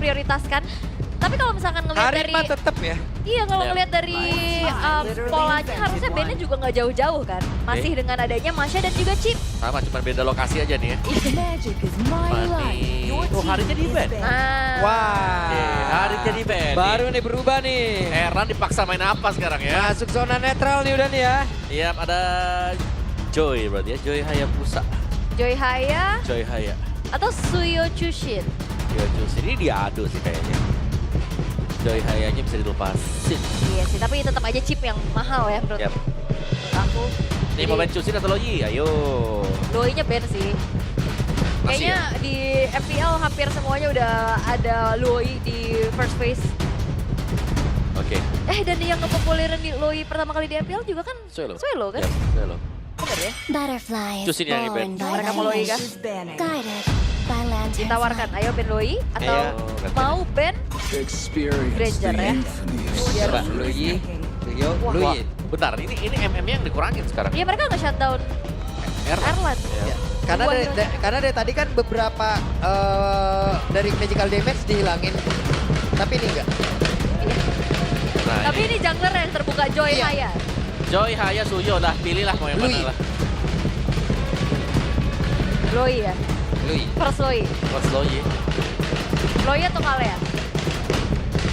diprioritaskan. Tapi kalau misalkan ngelihat dari Harima tetep ya. iya kalau ngelihat dari polanya harusnya bandnya juga nggak jauh-jauh kan. Masih dengan adanya Masha dan juga Chip. Sama, cuma beda lokasi aja nih ya. Magic is my life. Your Oh, team Hari jadi is band. banned. Nah, Wah. Oke, Hari jadi band. Baru nih berubah nih. Erran dipaksa main apa sekarang ya? Masuk zona netral nih udah nih ya. Iya, ada Joy berarti ya. Joy Hayabusa. Joy Haya Joy Haya. atau Suyo Chushin. Joy Chus. Ini diadu sih kayaknya. Joy Hayanya bisa dilepasin. Iya sih, tapi tetap aja Chip yang mahal ya menurut Yap. aku. Nih mau main Chusin atau Loyi? Ayo. Loi-nya band sih. Masih Kayaknya di FPL hampir semuanya udah ada Loi di first phase. Oke. Dan yang ngepopulerin di Loi pertama kali di FPL juga kan Suelo. Suelo kan? Yap, Suelo. Bener ya? Butterflies Chusin yang born di-ban. by Mereka mau Loi kah? Is banning. guided by lanterns. Ditawarkan, ayo band Loi atau Ayo, mau band Granger ya? Biar Luyi, Luyo, Wah, Luyi. bentar, ini MM yang dikurangin sekarang. Iya mereka nge-shutdown Erlan. Ya. Karena dari tadi kan beberapa dari magical damage dihilangin. Tapi ini enggak. Nah, Tapi ini jungler yang terbuka Joy Iya. Haya. Joy, Haya, Suyo lah, pilihlah mau yang Lui. mana lah. Loi ya? Luyi. First Loi. What's Loyi? Loi atau Kalea?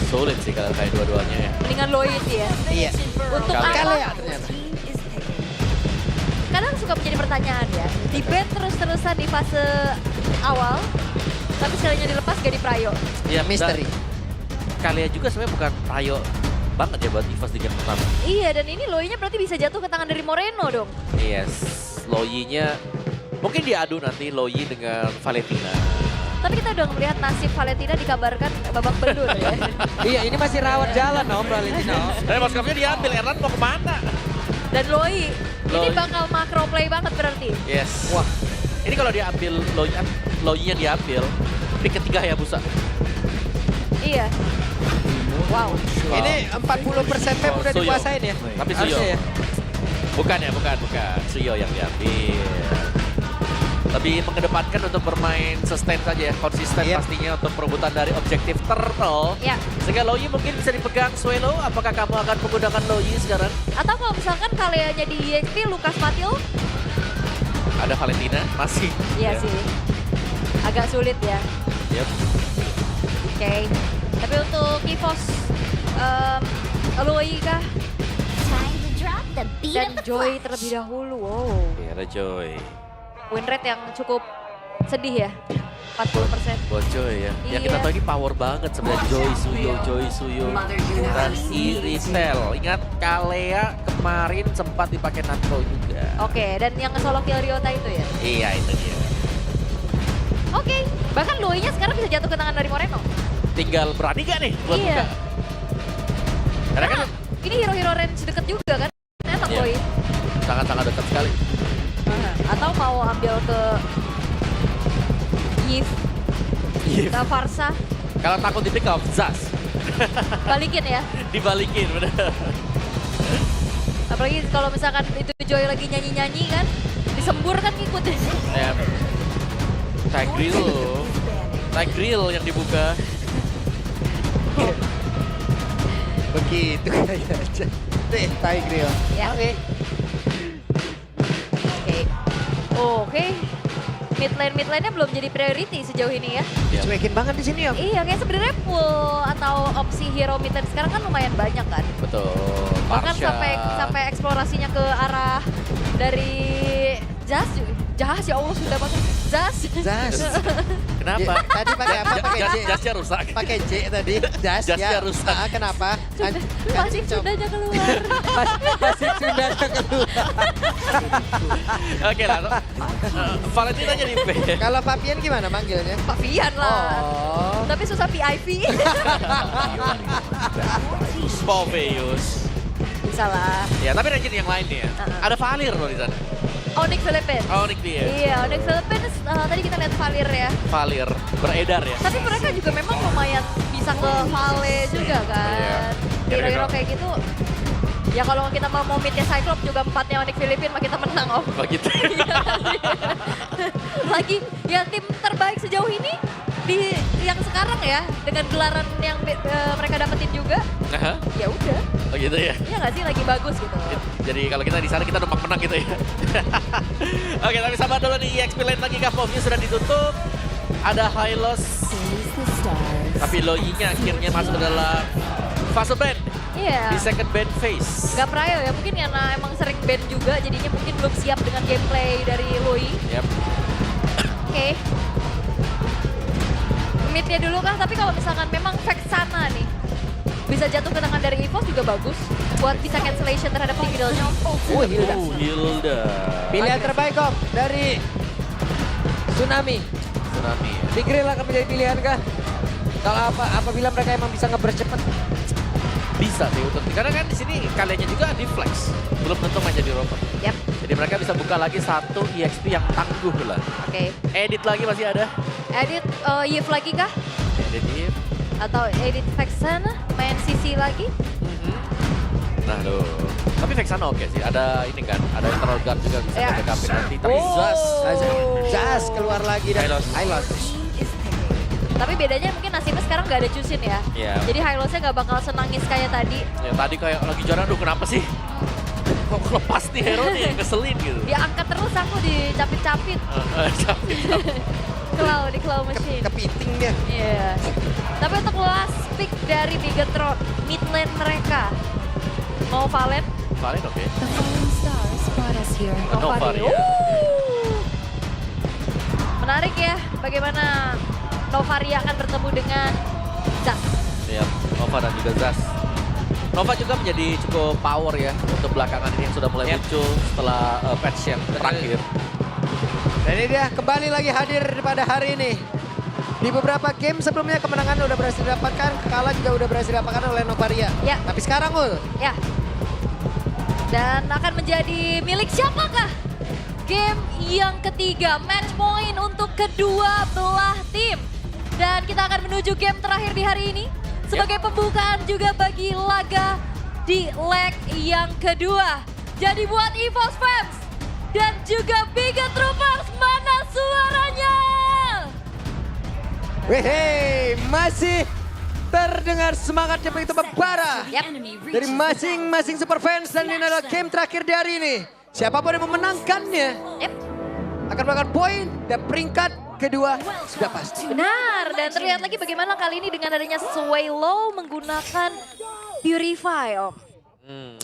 Sulit sih kalau kayak dua-duanya ya. Mendingan Loi sih ya. Iya. Untuk Kalea. apa? Kalea ternyata. Team is picking. Kadang suka menjadi pertanyaan ya. Di band terus-terusan di fase awal, tapi sekalinya dilepas gak diprayo. Iya, Misteri. Kalian juga sebenarnya bukan prayo banget ya buat Divas di game pertama. Iya, dan ini Loi-nya berarti bisa jatuh ke tangan dari Moreno dong. Yes, Loyi-nya mungkin diadu nanti Loyi dengan Valentina. Tapi kita udah melihat nasib Valentina dikabarkan babak belur ya. Iya, ini masih rawat jalan Om Valentino. Moskopnya diambil, Erlan mau kemana? Dan Loi, ini Loi. bakal macro play banget berarti. Yes. Wah. Ini kalau diambil Loyi-nya diambil, pick ketiga Hayabusa. Iya. Wow. Ini 40% map udah Suyo. dikuasain ya. Tapi Suyo. Harusnya ya. Bukan. Suyo yang diambil. Lebih mengedepankan untuk bermain sustain saja ya, konsisten Iya. pastinya untuk perebutan dari objektif turtle. Ya. Sehingga Loyi mungkin bisa dipegang Suelo, apakah kamu akan menggunakan Loyi sekarang? Atau kalau misalkan Kaleanya di EXP, Lukas Matil, Ada Valentina, masih. iya Ya. sih. Agak sulit ya. Yep. Oke. Tapi untuk Kivos, Loi kah? Time to drop the beat Dan of the Joy flash. terlebih dahulu. Wow. Oke, ada Joy. Win rate yang cukup sedih ya. 40%. Buat Joy ya. Yang kita Iya. tahu ini power banget sebenarnya Joy Suyo. Dan Iritel. Ingat Kalea kemarin sempat dipakai Natko juga. Oke, dan yang solo kill Ryota itu ya? Iya itu dia. Oke, bahkan Loi-nya sekarang bisa jatuh ke tangan dari Moreno. Tinggal berani gak nih buat Iya. buka? Karena kan Nah, ini hero-hero range deket juga kan? Enak Iya. Loi. sangat-sangat dekat sekali. Atau mau ambil ke Yves, Iya. ke Farsa, Kalau takut di pick off, Zas. balikin ya. Dibalikin bener. Apalagi kalau misalkan itu Joy lagi nyanyi-nyanyi kan, disembur kan ngikutin. Ya. Tag grill yang dibuka. Begitu kayaknya. Deh, Tigreal. Ya. Oke. Oke. Mid lane-nya belum jadi priority sejauh ini ya. Ya. Cuekin banget di sini Om. Iya, kayak sebenarnya pool atau opsi hero mid lane sekarang kan lumayan banyak kan. Betul. Bahkan Marsha. sampai eksplorasinya ke arah dari Jas ya Allah sudah banget. Jas. Jas. Kenapa? Tadi pakai apa? Pakai J. Jasnya rusak. Pakai J tadi. Jas Jasnya ya. rusak. Ah, kenapa? Masih Sundanya keluar. Masih Sundanya keluar. Oke lah. Valentina jadi B. Kalau Papian gimana manggilnya? Pavian lah. Oh. Tapi susah PIV. Spoveus. Bisa lah. Ya, tapi ranking yang lain nih ya. Ada Valir loh di sana. Onyx Philippines. Onyx dia. Iya, Onyx Philippines tadi kita lihat Valir ya. Valir beredar ya. Tapi mereka juga memang lumayan bisa ke Vale juga kan. Iya. Hero-hero kayak gitu. Ya kalau kita mau midnya Cyclops juga 4-nya Onyx Philippines mah kita menang om. Begitu. Lagi ya tim terbaik sejauh ini di yang sekarang ya, dengan gelaran yang mereka dapetin juga, Aha. ya udah. Oh gitu ya. Iya nggak sih, lagi bagus gitu. Jadi kalau kita di sana kita numpang menang gitu ya. Oke, tapi sabar dulu nih, EXP Lane lagi Kavovnya sudah ditutup. Ada high loss, Chase the stars. tapi Loi-nya akhirnya masuk ke dalam fase ban Iya. di second ban phase. Gak Prayo ya, mungkin karena emang sering ban juga, jadinya mungkin belum siap dengan gameplay dari Loi. Yap. Oke. Mid-nya dulu kah, tapi kalau misalkan memang Vexana nih, bisa jatuh ke tangan dari EVOS juga bagus. Buat bisa cancellation terhadap Tigrealnya. Hilda. Oh, Hilda. Pilihan terbaik Om dari Tsunami. Tsunami. Tigreal akan menjadi pilihan kah? Kalau apabila mereka emang bisa nge-burst cepat. Bisa sih untuk karena kan di sini kaliannya juga di flex. Belum tentu main jadi rover. Yap, Jadi mereka bisa buka lagi satu EXP yang tangguh lah. oke. Edit lagi masih ada. Edit Yves lagi kah? Edit Eve. Atau edit Vexana, main CC lagi? Nah tuh. Tapi Vexana oke sih. Ada ini kan, ada internal guard juga bisa Ya. nge-backupin nanti. Tapi Oh. Zas keluar lagi dan Hylos. Hylos. Is picking. Tapi bedanya mungkin nasibnya sekarang nggak ada Chusin ya. Iya. Jadi Hylosnya nggak bakal senangis kayak tadi. Ya, tadi kayak lagi juara, aduh kenapa sih? Kok lepas nih hero nih, ngeselin gitu. Dia angkat terus aku dicapit-capit. Capek. Di claw machine. Kepiting dia. Iya. Tapi untuk last pick dari Bigetron, mid lane mereka. Mau Valen? Valen oke. The falling stars brought us here. Nova nih. Ria. Menarik ya, bagaimana Novaria akan bertemu dengan Zas. Iya, Nova dan juga Zas. Nova juga menjadi cukup power ya untuk belakangan ini yang sudah mulai muncul setelah patch yang terakhir. Dan ini dia kembali lagi hadir pada hari ini. Di beberapa game sebelumnya kemenangan udah berhasil didapatkan, kalah juga udah berhasil didapatkan oleh Novaria. Ya. Tapi sekarang Ul, Ya. Dan akan menjadi milik siapakah? Game yang ketiga, match point untuk kedua belah tim. Dan kita akan menuju game terakhir di hari ini. Sebagai pembukaan juga bagi laga di leg yang kedua. Jadi buat EVOS fans dan juga Bigetroopers, mana suaranya? Wehe, masih terdengar semangatnya begitu membara Yap. dari masing-masing super fans dan ini adalah game terakhir di hari ini. Siapapun yang memenangkannya Yep. akan mendapatkan poin dan peringkat kedua sudah pasti. Benar, dan terlihat lagi bagaimana kali ini dengan adanya Swaylow menggunakan Purify, Om.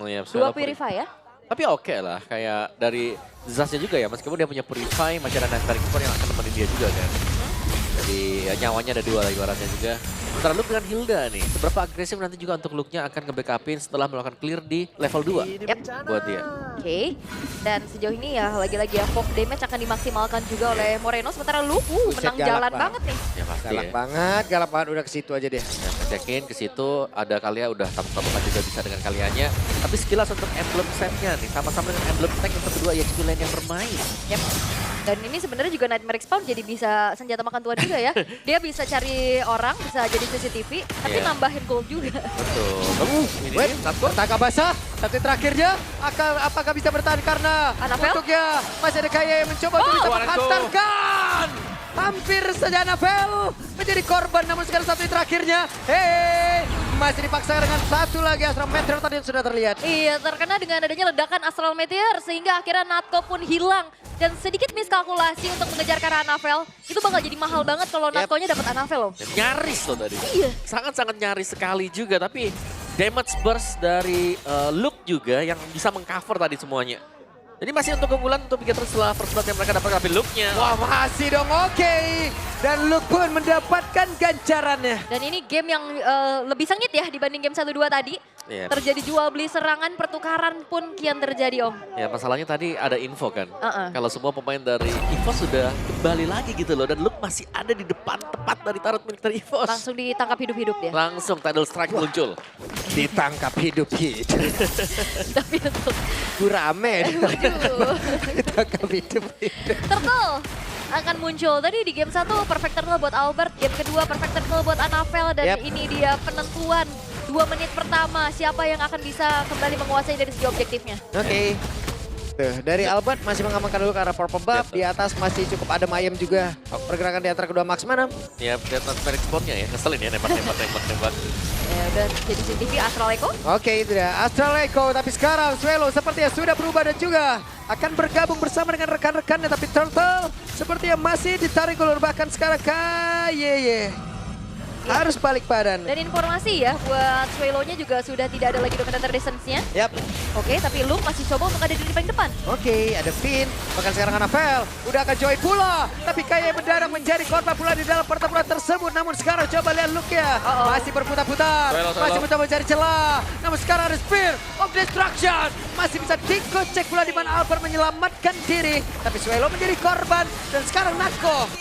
Iya, Dua Swallow Purify ya? Tapi oke lah, kayak dari Zasnya juga ya, meskipun dia punya Purify, masih ada Nightmare Keeper yang akan nemenin dia juga kan. Jadi ya, nyawanya ada dua lagi ibaratnya juga. Sementara Luke dengan Hilda nih, seberapa agresif nanti juga untuk Luke-nya akan nge-backupin setelah melakukan clear di level 2 Yap. buat dia. Oke, dan sejauh ini ya lagi-lagi ya Fog damage akan dimaksimalkan juga oleh Moreno. Sementara Luke Buset, menang galak jalan banget. banget nih. Ya pasti Galak ya. banget udah ke situ aja deh. Ya, cekin ke situ, ada Kalia udah tabuk-tabukan juga bisa dengan kaliannya. Tapi sekilas untuk emblem setnya nih, sama-sama dengan emblem tank untuk kedua EXP Lane yang bermain. Yap. Dan ini sebenarnya juga Nightmare Spawn jadi bisa senjata makan tuan juga ya. Dia bisa cari orang, bisa jadi CCTV, tapi Iya. nambahin gold juga. Betul. Ini Wait, dia, Natko. Taka basah, satu terakhirnya apakah bisa bertahan karena Anabel? untuknya masih ada Kaya yang mencoba untuk bisa Anabel. menghantarkan. Hampir saja Anabel menjadi korban, namun sekarang satu terakhirnya. Masih dipaksa dengan satu lagi Astral Meteor tadi yang sudah terlihat. Iya, terkena dengan adanya ledakan Astral Meteor sehingga akhirnya Natko pun hilang. Dan sedikit miskalkulasi untuk mengejar ke arah Anavel, itu bakal jadi mahal banget kalau Natko-nya dapat Anavel loh. Nyaris loh tadi. Iya. Sangat-sangat nyaris sekali juga, tapi damage burst dari Luke juga yang bisa mengcover tadi semuanya. Jadi masih untuk keunggulan untuk Bigetron setelah first blood yang mereka dapat, tapi Luke-nya. Wah masih dong, oke. Dan Luke pun mendapatkan ganjarannya. Dan ini game yang lebih sengit ya dibanding game 1-2 tadi. Iya. Terjadi jual beli serangan, pertukaran pun kian terjadi Om. Ya masalahnya tadi ada info kan. Uh-uh. Kalau semua pemain dari EVOS sudah kembali lagi gitu loh. Dan Luke masih ada di depan tepat dari turret milik dari EVOS. Langsung ditangkap hidup-hidup dia. Langsung Tidal Strike muncul. Ditangkap hidup-hidup. Tapi untuk Gurame. Waduh. Ditangkap hidup-hidup. Turtle akan muncul. Tadi di game 1 perfect turtle buat Albert, game kedua perfect turtle buat Anavel, dan Yep. ini dia penentuan 2 menit pertama siapa yang akan bisa kembali menguasai dari segi objektifnya. Oke. Tuh, dari Albert masih mengamankan dulu ke arah purple buff. Betul. Di atas masih cukup adem ayem juga. Pergerakan di antara kedua Max mana? Ya, lihat transfer spotnya ya. Ngeselin ya nembak. Ya udah jadi CCTV Astral Echo. Oke, itu dia. Astral Echo, tapi sekarang Swelo sepertinya sudah berubah dan juga akan bergabung bersama dengan rekan-rekannya. Tapi Turtle sepertinya masih ditarik ulur, bahkan sekarang Yeye harus balik badan. Dan informasi ya buat Swelo-nya juga sudah tidak ada lagi Dominator Distance-nya. Yap. Oke, tapi Luke masih coba untuk ada di paling depan. Oke, ada Finn, bahkan sekarang Anavel udah akan join pula. Tapi kayak mendadak menjadi korban pula di dalam pertempuran tersebut. Namun sekarang coba lihat Luke ya, masih berputar-putar, Swelo. masih mencoba mencari celah. Namun sekarang ada Spear of Destruction, masih bisa dikocek pula di mana Albert menyelamatkan diri. Tapi Swelo menjadi korban dan sekarang Natko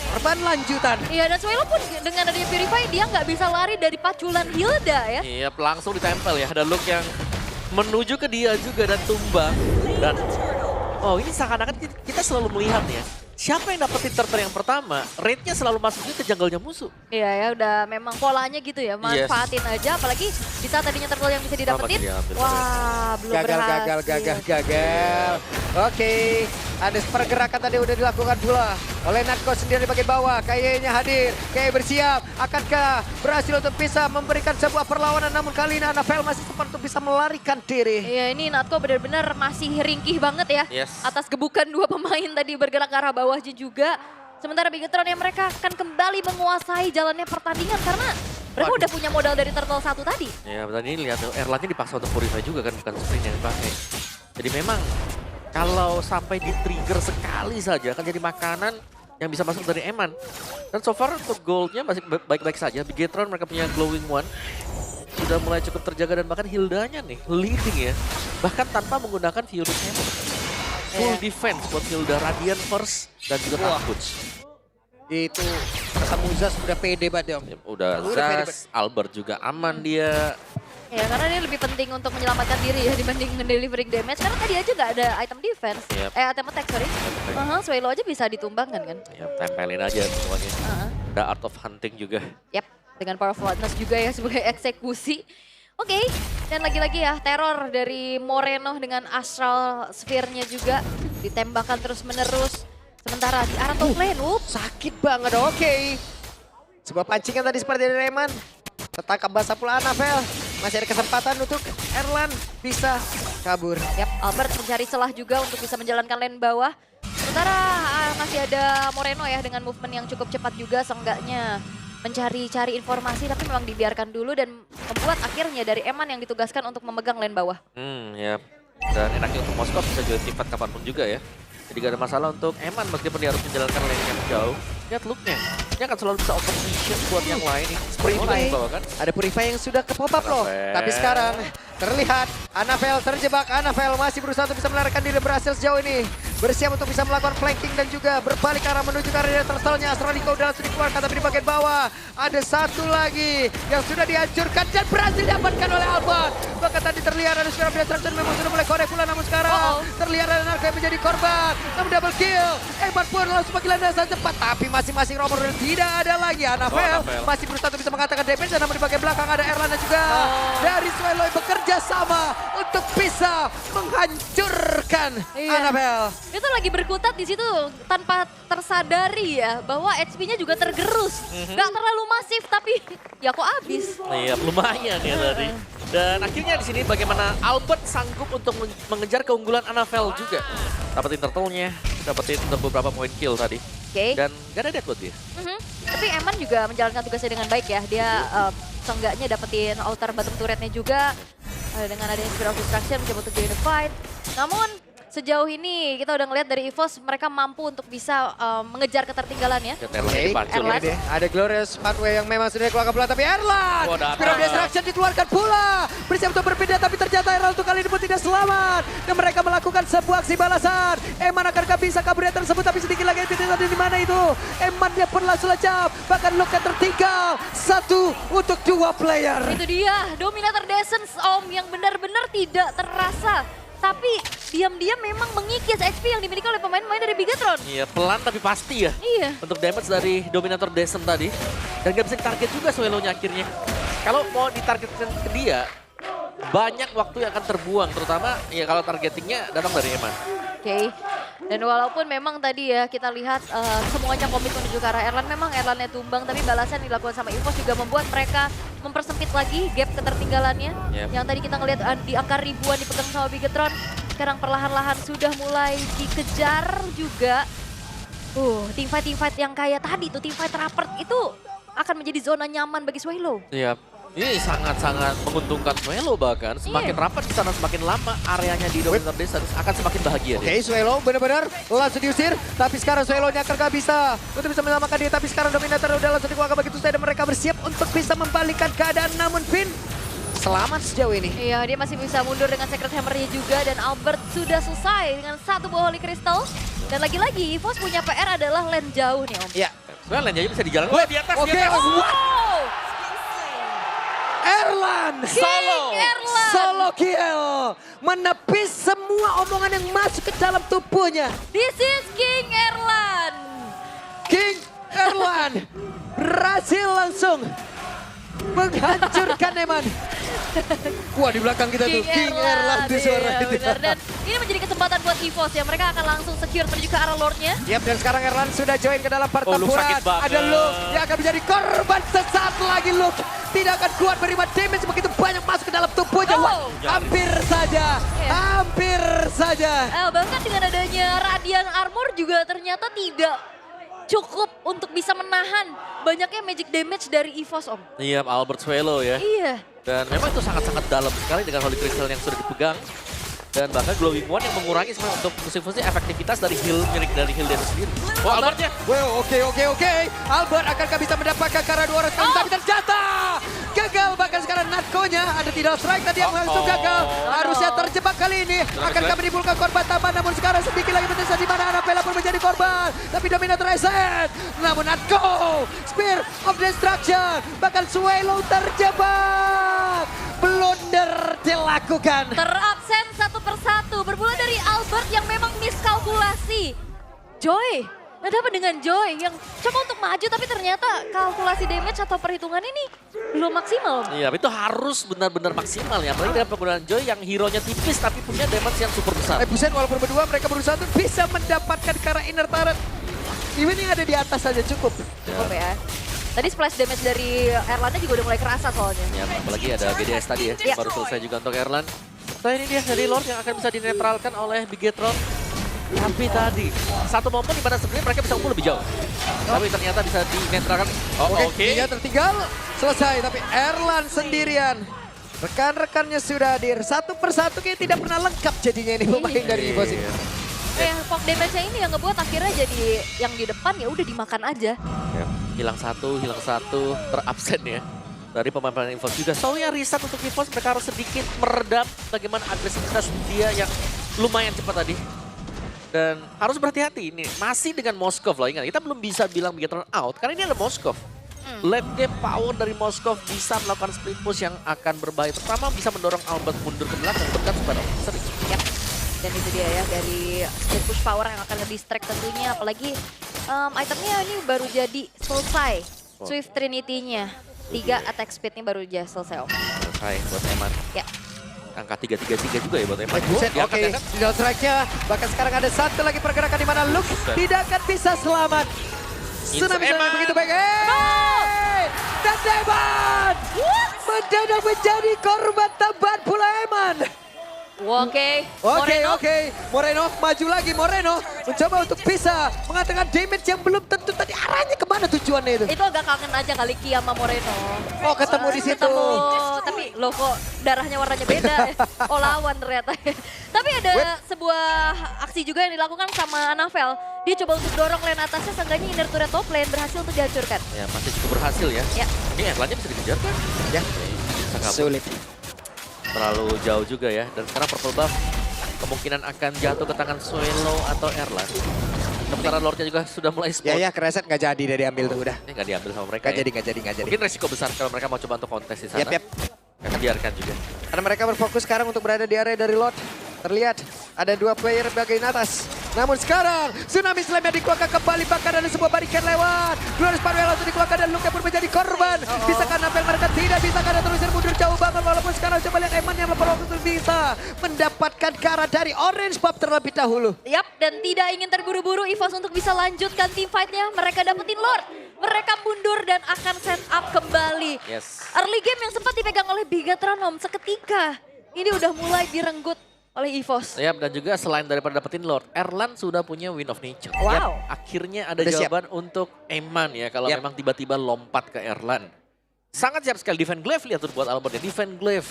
korban lanjutan. Iya, dan Swelo pun dengan adanya Purify dia nggak bisa lari dari paculan Hilda ya. Iya, langsung ditempel ya. Ada Luke yang menuju ke dia juga dan tumbang. Dan ini seakan-akan kita selalu melihat ya. Siapa yang dapetin turtle yang pertama, rate-nya selalu masuknya ke jungle-nya musuh. Iya ya, udah memang polanya gitu ya, manfaatin aja. Apalagi di saat tadinya turtle yang bisa didapetin, diambil. wah belum berhasil. Gagal. Oke, ada pergerakan tadi udah dilakukan pula oleh Natko sendiri di bagian bawah. Kayaknya hadir, kayak bersiap. Akankah berhasil untuk bisa memberikan sebuah perlawanan? Namun kali ini Anavel masih sempat untuk bisa melarikan diri. Iya, ini Natko benar-benar masih ringkih banget ya. Yes. Atas gebukan dua pemain tadi bergerak ke arah bawahnya juga. Sementara Bigetron yang mereka akan kembali menguasai jalannya pertandingan karena mereka udah punya modal dari Turtle 1 tadi. Ya, tadi lihat Erlangnya dipaksa untuk purify juga kan, bukan sprint yang dipakai. Jadi memang kalau sampai di-trigger sekali saja akan jadi makanan yang bisa masuk dari Eman. Dan so far untuk goldnya masih baik-baik saja. Bigetron mereka punya glowing one. Sudah mulai cukup terjaga dan bahkan Hildanya nih leading ya. Bahkan tanpa menggunakan Furious Hammer. Full defense buat Hilda, Radiant first dan juga Takuts. Itu ketemu Zaz udah pede banget. Udah Zaz, Albert juga aman dia. Ya karena ini lebih penting untuk menyelamatkan diri ya dibanding delivering damage. Karena tadi aja nggak ada item defense, item attack sorry. Swelo aja bisa ditumbangkan kan. Ya, tempelin aja semuanya. Ada Art of Hunting juga. Yap, dengan Power of Lightness juga ya sebagai eksekusi. Oke, dan lagi-lagi ya teror dari Moreno dengan Astral Sphere-nya juga ditembakkan terus-menerus. Sementara di arah top lane, Sakit banget, oke. Sebuah pancingan tadi seperti dari Rayman. Tertangkap basah pula Anavel. Masih ada kesempatan untuk Erlan bisa kabur. Yap, Albert mencari celah juga untuk bisa menjalankan lane bawah. Sementara masih ada Moreno ya dengan movement yang cukup cepat juga seenggaknya mencari-cari informasi tapi memang dibiarkan dulu dan membuat akhirnya dari Eman yang ditugaskan untuk memegang lane bawah. Ya. Dan enaknya untuk Moskov bisa join teamfight kapanpun juga ya. Jadi gak ada masalah untuk Eman meskipun dia harus menjalankan lane yang jauh. Lihat look-nya. Dia akan selalu bisa open vision buat yang lain. Sprint juga di bawah kan. Ada Purify yang sudah ke pop up loh. Anavel. Tapi sekarang terlihat Anavel terjebak. Anavel masih berusaha untuk bisa melarikan diri, berhasil sejauh ini. Bersiap untuk bisa melakukan flanking dan juga berbalik arah menuju ke area turtle-nya. Astralico udah langsung dikeluarkan tapi di bagian bawah. Ada satu lagi yang sudah dihancurkan dan berhasil diamankan oleh Albert. Bahkan tadi terlihat ada Sphere of Destruction memang sudah mulai korek pula namun sekarang terlihat ada Narco yang menjadi korban. Namun double kill. Eman pun langsung bagi landasan cepat tapi masing-masing nomor tidak ada lagi. Anavel masih berusaha untuk bisa mengatakan damage dan namun di bagian belakang ada Erlan dan juga dari Swelo yang bekerja sama untuk bisa menghancurkan Anavel. Itu lagi berkutat di situ tanpa tersadari ya bahwa HP-nya juga tergerus. Gak terlalu masif tapi ya kok habis. Iya, lumayan ya tadi. Dan akhirnya di sini bagaimana Albert sanggup untuk mengejar keunggulan Anavel juga. Dapetin turtle-nya, dapetin untuk beberapa poin kill tadi. Dan gak ada death buat dia. Tapi Eman juga menjalankan tugasnya dengan baik ya. Dia seenggaknya dapetin altar bottom turret-nya juga. Dengan adanya Sphere of Destruction mencoba untuk join the fight. Namun sejauh ini kita udah ngeliat dari EVOS mereka mampu untuk bisa mengejar ketertinggalannya. Erlan. Ada Glorious Pathway yang memang sudah dikeluarkan pula tapi Erlan. Sphere of Destruction dikeluarkan pula. Bersiap untuk berpindah tapi ternyata Erlan untuk kali ini pun tidak selamat. Dan mereka melakukan sebuah aksi balasan. Eman akankah bisa kabur dari tersebut tapi sedikit lagi titik tadi di mana itu. Eman dia pun langsung lejap. Bahkan Luka tertinggal. 1 untuk 2 player. Itu dia Dominator Descent yang benar-benar tidak terasa. Tapi diam-diam memang mengikis HP yang dimiliki oleh pemain-pemain dari Bigetron. Iya, pelan tapi pasti ya. Iya. Untuk damage dari Dominator Descent tadi. Dan gak bisa ditarget juga Swelo-nya akhirnya. Kalau mau ditargetkan ke dia, banyak waktu yang akan terbuang. Terutama ya kalau targetingnya datang dari Eman. Oke. Dan walaupun memang tadi ya kita lihat semuanya komit menuju ke arah Erlan. Memang Erlannya tumbang tapi balasan dilakukan sama EVOS juga membuat mereka mempersempit lagi gap ketertinggalannya. Yep. Yang tadi kita ngelihat di angka ribuan dipegang sama Bigetron. Sekarang perlahan-lahan sudah mulai dikejar juga. Teamfight yang kayak tadi tuh, teamfight rapper itu akan menjadi zona nyaman bagi Swelo. Iya. Ini sangat-sangat menguntungkan Swelo bahkan. Semakin rapat di sana, semakin lama areanya di Dominator Desa akan semakin bahagia Oke, dia. Swelo benar-benar langsung diusir. Tapi sekarang Swelo-nya nggak bisa untuk bisa menyelamatkan dia. Tapi sekarang Dominator udah langsung dikeluarkan begitu saja. Dan mereka bersiap untuk bisa membalikkan keadaan. Namun Vin selamat sejauh ini. Iya, dia masih bisa mundur dengan Secret Hammer-nya juga. Dan Albert sudah selesai dengan satu buah Holy Crystal. Dan lagi-lagi EVOS punya PR adalah lane jauh nih Om. Ya. Sebenarnya Lenjanya bisa di jalan. Wah, di atas, Oke, di atas. Oh! Erlan Solo. Erlan! solo kill, menepis semua omongan yang masuk ke dalam tubuhnya. This is King Erlan! King Erlan berhasil langsung menghancurkan Eman. Wah, di belakang kita tuh King Erlan di suara iya, itu. benar. Dan ini menjadi kesempatan buat EVOS ya. Mereka akan langsung secure menuju ke arah Lord-nya. Yap, dan sekarang Erlan sudah join ke dalam pertempuran. Luke sakit banget. Ada Luke yang akan menjadi korban sesaat lagi. Luke tidak akan kuat menerima damage begitu banyak masuk ke dalam tubuhnya. Wah, hampir saja, hampir saja. Bahkan dengan adanya Radiant Armor juga ternyata tidak cukup untuk bisa menahan banyaknya magic damage dari EVOS Om. Iya, Albert Swelo ya. Iya. Dan memang itu sangat-sangat dalam sekali dengan Holy Crystal yang sudah dipegang. Dan bahkan Glowing One yang mengurangi sebenarnya untuk musim-musim efektivitas dari heal, milik dari heal dia sendiri. Oh, Albertnya. Wow, oke. Albert akankah bisa mendapatkan karena 2 orang sekali, tapi ternyata gagal. Bahkan sekarang Natko-nya ada tidak strike tadi yang langsung gagal. Harusnya terjebak kali ini. Akankah menimbulkan korban tambahan, namun sekarang sedikit lagi berterusan di mana Anapela pun menjadi korban. Tapi Dominator reset. Namun Natko, Spear of Destruction. Bahkan Swelo terjebak. Blunder dilakukan. Terabsen satu persatu. Bermula dari Albert yang memang miskalkulasi. Joy. Ada apa dengan Joy yang coba untuk maju tapi ternyata kalkulasi damage atau perhitungan ini belum maksimal. Iya, itu harus benar-benar maksimal ya. Apalagi dengan penggunaan Joy yang hero-nya tipis tapi punya damage yang super besar. Buset, walaupun berdua mereka berusaha untuk bisa mendapatkan ke arah inner turret. Even yang ada di atas saja cukup. Cukup ya. Tadi splash damage dari Erlannya juga udah mulai kerasa soalnya. Ya, apalagi ada GDS tadi ya, baru selesai juga untuk Erlan. Nah, ini dia dari Lord yang akan bisa dinetralkan oleh Bigetron. Tapi tadi, satu momen di mana sebenarnya mereka bisa unggul lebih jauh. Tapi ternyata bisa dinetralkan. Oke. Dia tertinggal, selesai. Tapi Erlan sendirian. Rekan-rekannya sudah hadir. Satu persatu kayak tidak pernah lengkap jadinya ini pemain dari EVOS ini. Pop damage-nya ini yang ngebuat akhirnya jadi yang di depan ya udah dimakan aja. Hilang satu, terabsen ya. Dari pemain-pemain EVOS juga. Soalnya reset untuk EVOS mereka harus sedikit meredam bagaimana agresivitas dia yang lumayan cepat tadi. Dan harus berhati-hati ini. Masih dengan Moskov lah, ingat. Kita belum bisa bilang Bigetron out karena ini ada Moskov. Late game power dari Moskov bisa melakukan split push yang akan berbahaya. Pertama bisa mendorong Albert mundur ke belakang berkat super sering. Yap. Dan itu dia ya dari split push power yang akan nge-distract tentunya. Apalagi itemnya ini baru jadi selesai. Swift Trinity-nya. 3 attack speed-nya baru aja selesai Om. Selesai buat Eman. Ya. Angka 3-3-3 juga ya buat Eman. Buset, Diangkat oke. ya kan? Final strike-nya. Bahkan sekarang ada satu lagi pergerakan di mana Luke tidak akan bisa selamat. Tsunami Eman. begitu baik. Dan Eman mendadak menjadi korban tambahan pula Eman. Oke. Oke. Moreno maju lagi. Moreno mencoba untuk bisa mengatakan damage yang belum tentu tadi arahnya kemana tujuannya itu. Itu agak kangen aja kali Ki sama Moreno. Oh, ketemu di situ. Ketemu, tapi loh kok darahnya warnanya beda. Oh lawan ternyata. Tapi ada sebuah aksi juga yang dilakukan sama Anavel. Dia coba untuk dorong lane atasnya, seenggaknya inner turret top lane berhasil untuk dihancurkan. Ya masih cukup berhasil ya. Ini Erlannya bisa dikejar kan? Ya. Bisa kabur. Sulit. Terlalu jauh juga ya. Dan sekarang purple buff kemungkinan akan jatuh ke tangan Swelo atau Erlan. Sementara Lordnya juga sudah mulai spot. Ya kereset nggak jadi dari ambil tuh udah. Ini nggak diambil sama mereka Nggak ya. jadi. Mungkin resiko besar kalau mereka mau coba untuk kontes di sana. Yap. Akan biarkan juga. Karena mereka berfokus sekarang untuk berada di area dari Lord. Terlihat ada 2 player bagian atas. Namun sekarang Tsunami Slam-nya dikeluarkan kembali. Bahkan ada sebuah barikan lewat. Glorious Power langsung dikeluarkan dan Luke pun menjadi korban. Bisakah Napel mereka? Tidak bisa karena terusir mundur jauh banget. Walaupun sekarang coba lihat Eman yang melakukan waktu untuk bisa mendapatkan cara dari Orange Pop terlebih dahulu. Yap, dan tidak ingin terburu-buru EVOS untuk bisa lanjutkan team fight-nya. Mereka dapetin Lord. Mereka mundur dan akan set up kembali. Yes. Early game yang sempat dipegang oleh Bigatron Om seketika. Ini udah mulai direnggut oleh EVOS. Ya, dan juga selain daripada dapetin Lord, Erlan sudah punya Wind of Nature. Wow. Yap, akhirnya ada Udah siap. jawaban untuk Eman ya, kalau memang tiba-tiba lompat ke Erlan. Sangat siap sekali, Defend Glaive lihat tuh buat Albert ya, Defend Glaive.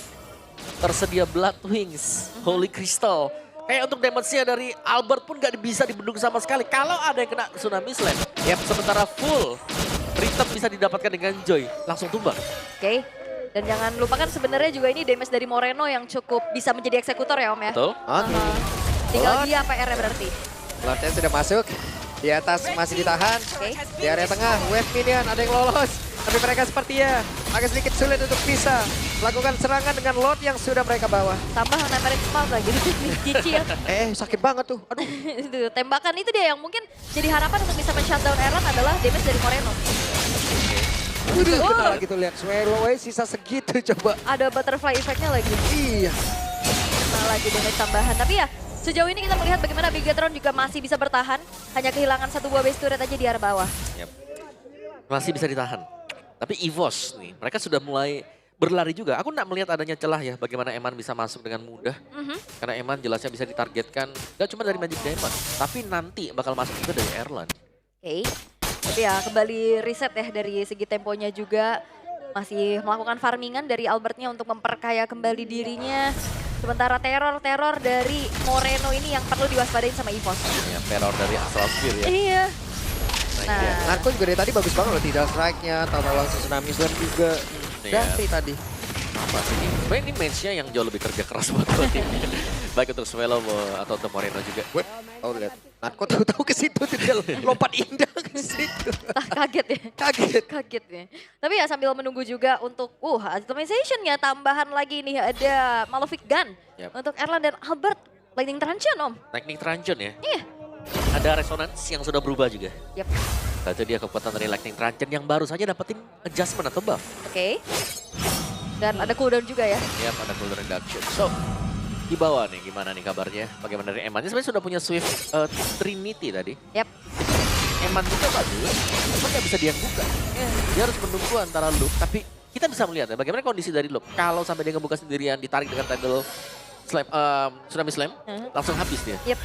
Tersedia Blood Wings, Holy Crystal. Kayak untuk damage-nya dari Albert pun gak bisa dibendung sama sekali. Kalau ada yang kena Tsunami Slam, sementara full Rhythm bisa didapatkan dengan Joy, langsung tumbang. Oke. Dan jangan lupakan sebenarnya juga ini damage dari Moreno yang cukup bisa menjadi eksekutor ya Om ya. Betul. Oke. Tinggal Lord. dia PR-nya berarti. Lordnya sudah masuk. Di atas masih ditahan. Oke. Di area tengah, wave minion ada yang lolos. Tapi mereka sepertinya agak sedikit sulit untuk bisa melakukan serangan dengan Lord yang sudah mereka bawa. Tambah nemerin smart lagi. Cici ya. Sakit banget tuh. Aduh. Itu, tembakan itu dia yang mungkin jadi harapan untuk bisa men-shutdown Erlan adalah damage dari Moreno. Waduh, kena lagi tuh lihat. Swallow sisa segitu coba. Ada butterfly effect-nya lagi. Iya. Kena lagi damage tambahan. Tapi ya sejauh ini kita melihat bagaimana Bigatron juga masih bisa bertahan. Hanya kehilangan satu buah base turret aja di arah bawah. Yep. Masih bisa ditahan. Tapi EVOS nih, mereka sudah mulai berlari juga. Aku nggak melihat adanya celah ya bagaimana Eman bisa masuk dengan mudah. Karena Eman jelasnya bisa ditargetkan gak cuma dari Magic Diamond, tapi nanti bakal masuk juga dari Erlan. Oke. Tapi ya kembali reset ya dari segi temponya juga. Masih melakukan farmingan dari Albertnya untuk memperkaya kembali dirinya. Sementara teror-teror dari Moreno ini yang perlu diwaspadain sama EVOS. Ya, teror dari Astral Sphere ya. Iya. Nah, Nah, Narko juga dari tadi bagus banget loh. Tidak strike-nya, tahu langsung Tsunami Slam juga. Iya. Ganti tadi. apa sih ini? Sebenarnya ini match-nya yang jauh lebih kerja keras buat dua tim. Baik untuk Swallow atau untuk Moreno juga. Oh lihat, Narko tahu-tahu ke situ dia lompat indah ke situ. kaget ya. Kaget. Kaget ya. Tapi ya sambil menunggu juga untuk itemization ya, tambahan lagi nih ada Malefic Gun. Yap. Untuk Erlan dan Albert. Lightning Truncheon Om. Lightning Truncheon ya. Iya. Ada Resonance yang sudah berubah juga. Yap. Itu dia kekuatan dari Lightning Truncheon yang baru saja dapetin adjustment atau buff. Oke. Dan ada cooldown juga ya. Ya, ada cooldown reduction. So, di bawah nih gimana nih kabarnya? Bagaimana dari Eman? Dia sebenarnya sudah punya Swift Trinity tadi. Yap. Eman juga bagus, cuma nggak bisa dia yang buka. Dia harus menunggu antara loop, tapi kita bisa melihat ya bagaimana kondisi dari loop. Kalau sampai dia ngebuka sendirian, ditarik dengan toggle slam, Tsunami Slam, langsung habis dia. Yap.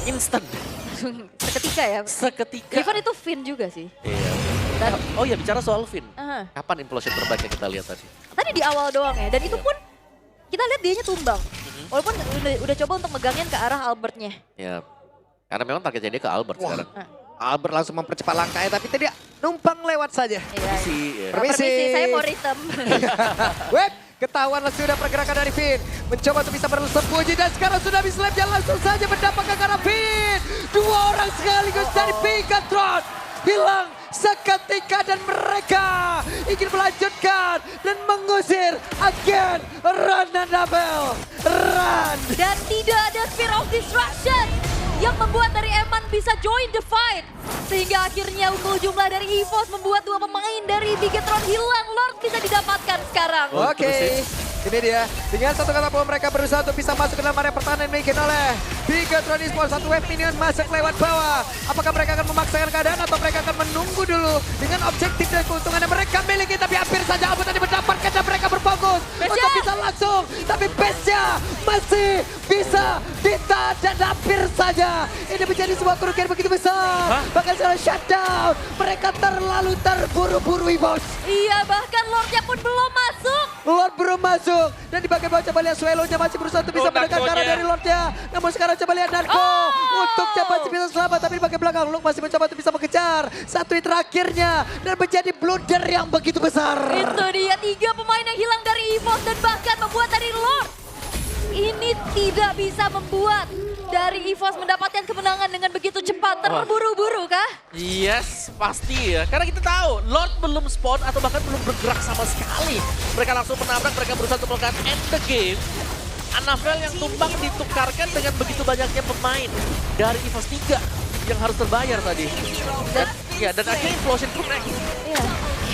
Instant. Seketika ya. Seketika. Even itu Finn juga sih. Iya. Dan Oh iya, bicara soal Finn. Aha. Kapan implosion terbaik yang kita lihat tadi? Tadi di awal doang ya. Dan itu pun kita lihat dianya tumbang. Walaupun udah coba untuk megangin ke arah Albertnya. Ya, karena memang targetnya dia ke Albert sekarang. Albert langsung mempercepat langkahnya, tapi tadi numpang lewat saja. Iya. Si, ya. Permisi. Saya mau rhythm. Web, ketahuan sudah pergerakan dari Finn. Mencoba untuk bisa bersembunyi dan sekarang sudah bisa Slam langsung saja mendapatkan karena Finn. Dua orang sekaligus dari Bigatron. Hilang seketika dan mereka ingin melanjutkan dan mengusir agen Run Annabelle. Run! Dan tidak ada Sphere of Destruction yang membuat dari Eman bisa join the fight. Sehingga akhirnya unggul jumlah dari EVOS membuat dua pemain dari Bigatron hilang. Lord bisa didapatkan sekarang. Oke, ini dia. Dengan satu kata bahwa mereka berusaha untuk bisa masuk ke dalam area pertahanan yang dimiliki oleh Bigatron Esports. Satu wave minion masuk lewat bawah. Apakah mereka akan memaksakan keadaan atau mereka akan menunggu dulu dengan objektif dan keuntungan yang mereka miliki. Tapi hampir saja Abu tadi mendapatkan dan mereka berfokus untuk bisa langsung. Tapi base-nya masih bisa ditahan dan hampir saja. Ini menjadi sebuah kerugian begitu besar. Bahkan secara shutdown. Mereka terlalu terburu-buru EVOS. Iya, bahkan Lordnya pun belum masuk. Lord belum masuk. Dan di bagian bawah coba lihat Swallow-nya masih berusaha untuk bisa mendekat ke arah dari Lordnya. Namun sekarang coba lihat Narko. Untuk cepat bisa selamat. Tapi di bagian belakang Luke masih mencoba untuk bisa mengejar. Satu hit terakhirnya. Dan menjadi blunder yang begitu besar. Itu dia 3 pemain yang hilang dari EVOS dan bahkan membuat dari Lord. Ini tidak bisa membuat dari EVOS mendapatkan kemenangan dengan begitu cepat. Terburu-buru kah? Yes, pasti ya. Karena kita tahu Lord belum spawn atau bahkan belum bergerak sama sekali. Mereka langsung menabrak, mereka berusaha untuk melakukan end the game. Annabelle yang tumbang ditukarkan dengan begitu banyaknya pemain dari EVOS 3 yang harus terbayar tadi. Dan akhirnya implosion pun naik. Iya.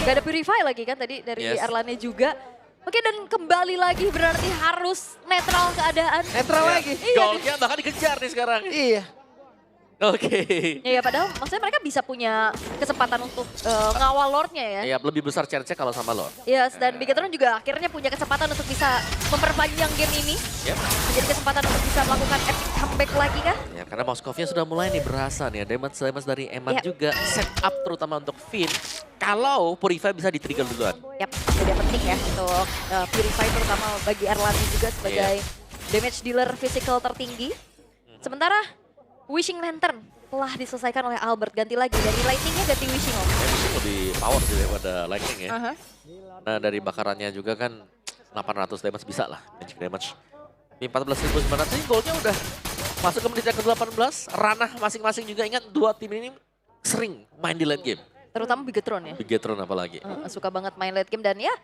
Gak ada Purify lagi kan tadi dari Yes. Erlannya juga. Oke, dan kembali lagi berarti harus netral keadaan. Netral lagi. Goldnya bahkan dikejar nih sekarang. Iya. Oke. Ya, padahal maksudnya mereka bisa punya kesempatan untuk ngawal Lordnya ya. Ya lebih besar chance-nya kalau sama Lord. Yes, dan Bigetron juga akhirnya punya kesempatan untuk bisa memperpanjang game ini. Yep. Menjadi kesempatan untuk bisa melakukan epic comeback lagi kah? Ya karena Moskovnya sudah mulai nih berasa nih. Damage dari Eman Yep. juga set up terutama untuk Finn. Kalau Purify bisa di-trigger duluan. Yap, jadi penting ya untuk Purify terutama bagi Erlani juga sebagai damage dealer physical tertinggi. Sementara Wishing Lantern telah diselesaikan oleh Albert. Ganti lagi dari Lightning-nya ganti Wishing Om. Wishing lebih power sih daripada Lightning ya. Aha. Nah dari bakarannya juga kan 800 damage bisa lah. Magic damage. Di 14.900 ini goalnya udah masuk ke menit yang ke-18. Ranah masing-masing juga ingat dua tim ini sering main di late game. Terutama Bigetron ya. Bigetron apalagi. Suka banget main late game dan ya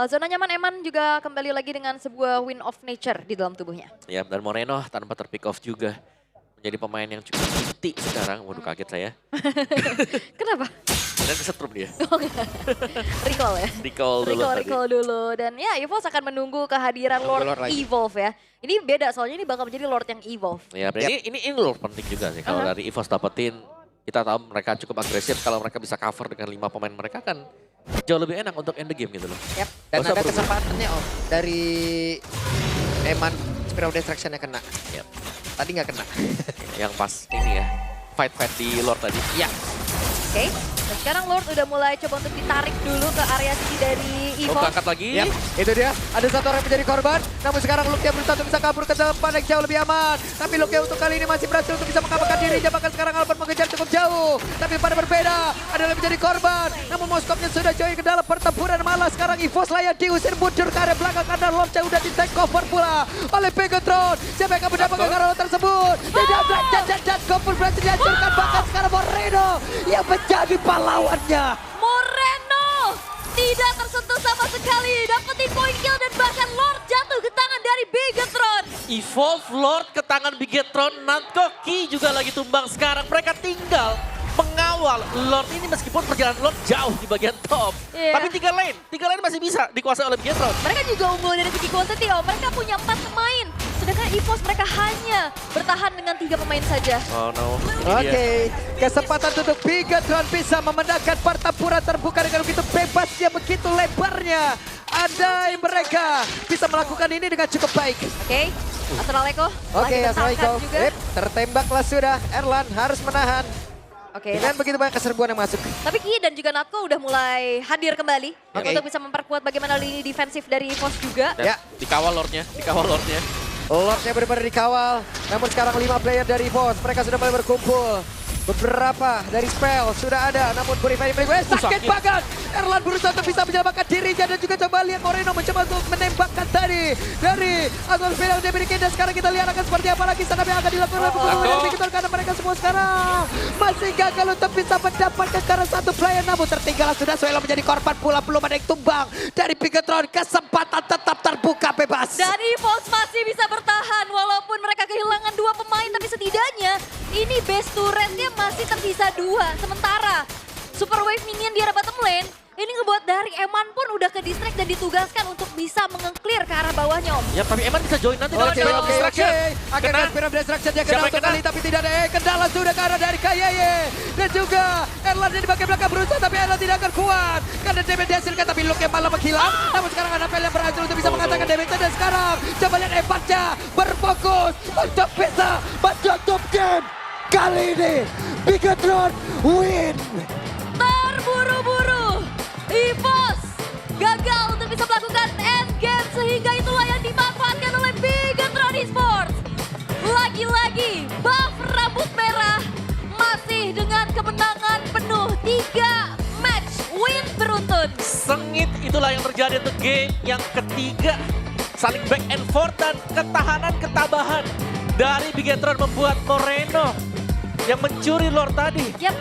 zona nyaman Eman juga kembali lagi dengan sebuah win of nature di dalam tubuhnya. Ya dan Moreno tanpa terpick off juga. Menjadi pemain yang cukup inti sekarang. Waduh kaget saya. Kenapa? Dan kesetrum dia. Recall ya? Recall dulu tadi. Recall dulu. Dan ya Evolve akan menunggu kehadiran Lord Lord lagi. Evolve ya. Ini beda soalnya ini bakal menjadi Lord yang Evolve. Ya, ini Lord penting juga sih. Kalau dari EVOS dapetin, kita tahu mereka cukup agresif. Kalau mereka bisa cover dengan 5 pemain mereka kan jauh lebih enak untuk end the game gitu loh. Yap. Dan Gak usah ada buru-buru. kesempatannya Om. Dari Eman Spiral Destruction-nya kena. Yap. Tadi nggak kena. Yang pas ini ya, fight di Lord tadi. Ya. Oke. Dan sekarang Lord udah mulai coba untuk ditarik dulu ke area sini dari Oh, Evolve. angkat lagi. Yap, itu dia. Ada satu orang yang menjadi korban. Namun sekarang Luke yang berusaha untuk bisa kabur ke depan yang jauh lebih aman. Tapi Luke untuk kali ini masih berhasil untuk bisa mengamankan dirinya. Bahkan sekarang Albert mengejar cukup jauh. Tapi pada berbeda, ada yang menjadi korban. Namun Moskovnya sudah join ke dalam pertempuran. Malah sekarang EVOS layak diusir mundur ke area belakang. Karena Lordnya udah di take over pula oleh Bigetron. Siapa yang akan mendapatkan karena tersebut? Tidak belajar dan Gopur berhasil dihancurkan. Bahkan sekarang Moreno yang menjadi pahlawannya. Moreno tidak tersentuh sama sekali. Dapetin point kill dan bahkan Lord jatuh ke tangan dari Bigetron. Evolve Lord ke tangan Bigetron. Nankoki juga lagi tumbang sekarang. Mereka tinggal mengawal Lord ini meskipun perjalanan Lord jauh di bagian top. Iya. Tapi 3 lane masih bisa dikuasai oleh Bigetron. Mereka juga unggul dari segi quantity, oh. Mereka punya 4 pemain. Sedangkan EVOS mereka hanya bertahan dengan 3 pemain saja. Oh no. Oke, kesempatan untuk Bigetron bisa memenangkan pertempuran terbuka dengan begitu bebasnya, begitu lebarnya. Andai mereka bisa melakukan ini dengan cukup baik. Oke, Astral Echo. Oke, lagi Astral tertangkap Echo. juga. Tertembaklah sudah. Erlan harus menahan. Oke, Dengan begitu banyak keserbuan yang masuk. tapi Ki dan juga Natko udah mulai hadir kembali Oke. untuk bisa memperkuat bagaimana lini defensif dari EVOS juga. Dan Ya. dikawal Lordnya. Lordnya benar-benar dikawal. Namun sekarang 5 player dari EVOS. Mereka sudah mulai berkumpul. Beberapa dari spell sudah ada. Namun Purify sakit sakit. banget. Erlan berusaha untuk bisa menyelamatkan dirinya. Dan juga coba lihat Moreno mencoba untuk menembakkan tadi. Dari atmosfer yang dimiliki. Dan sekarang kita lihat akan seperti apa lagi. Sana yang akan dilakukan oleh pemain Bigetron. Karena mereka semua sekarang masih gagal untuk bisa mendapatkan karena satu player. Namun tertinggal sudah Suelo menjadi korban pula. Belum ada yang tumbang dari Bigetron. Kesempatan tetap terbuka bebas. Dan EVOS masih bisa bertahan walaupun mereka kehilangan 2 pemain. Tapi setidaknya ini base turretnya masih tersisa 2. Sementara Super Wave Minion di arah bottom lane ini ngebuat dari Eman pun udah ke distract dan ditugaskan untuk bisa menge-clear ke arah bawahnya Om. Ya tapi Eman bisa join nanti dengan Spiral Destruction. Akhirnya Spiral Destruction dia Siapa kena yang untuk kena? kali tapi tidak ada. Kendala sudah ke arah dari Kayeye. Dan juga Erlan di bagian belakang berusaha tapi Erlan tidak akan kuat. Karena damage dihasilkan tapi Luke yang malah menghilang. Namun sekarang Anapel yang berhasil untuk bisa mengatakan damage. Dan sekarang coba lihat Evannya berfokus untuk bisa menutup game. Kali ini Bigetron win. Terburu-buru EVOS gagal untuk bisa melakukan endgame sehingga itulah yang dimanfaatkan oleh Bigetron Esports. Lagi-lagi buff rambut merah masih dengan kemenangan penuh 3 match win beruntun. Sengit itulah yang terjadi untuk game yang ketiga. Saling back and forth dan ketabahan dari Bigetron membuat Moreno yang mencuri Lord tadi. Yap,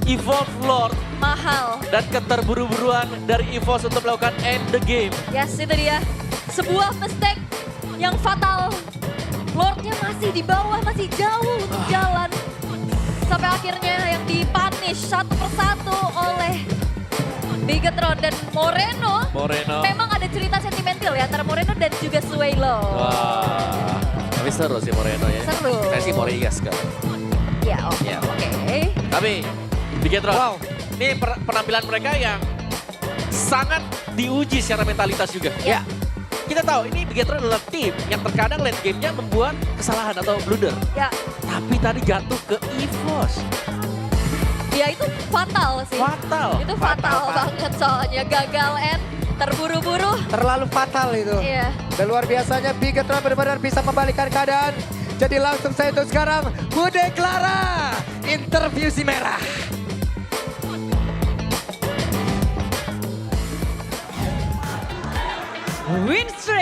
Evolve Lord mahal. dan keterburu-buruan dari EVOS untuk melakukan end the game. Yes, itu dia. Sebuah mistake yang fatal. Lordnya masih di bawah, masih jauh untuk jalan. Sampai akhirnya yang dipunish satu persatu oleh Bigetron dan Moreno. Moreno. Memang ada cerita sentimental skill ya antara Moreno dan juga Suelo. Wah, tapi seru sih Moreno ya. Seru. Saya sih Morigas kan. Ya, Ya. oke. Tapi Bigetron, Wow. ini penampilan mereka yang sangat diuji secara mentalitas juga. Ya. Kita tahu ini Bigetron adalah tim yang terkadang late game-nya membuat kesalahan atau blunder. Ya, Tapi tadi jatuh ke EVOS. ya itu fatal sih. Fatal. Itu fatal banget soalnya gagal and terburu-buru. Terlalu fatal itu. Iya. Dan luar biasanya Bigetron benar-benar bisa membalikkan keadaan. Jadi langsung saya untuk sekarang Bude Clara interview si merah.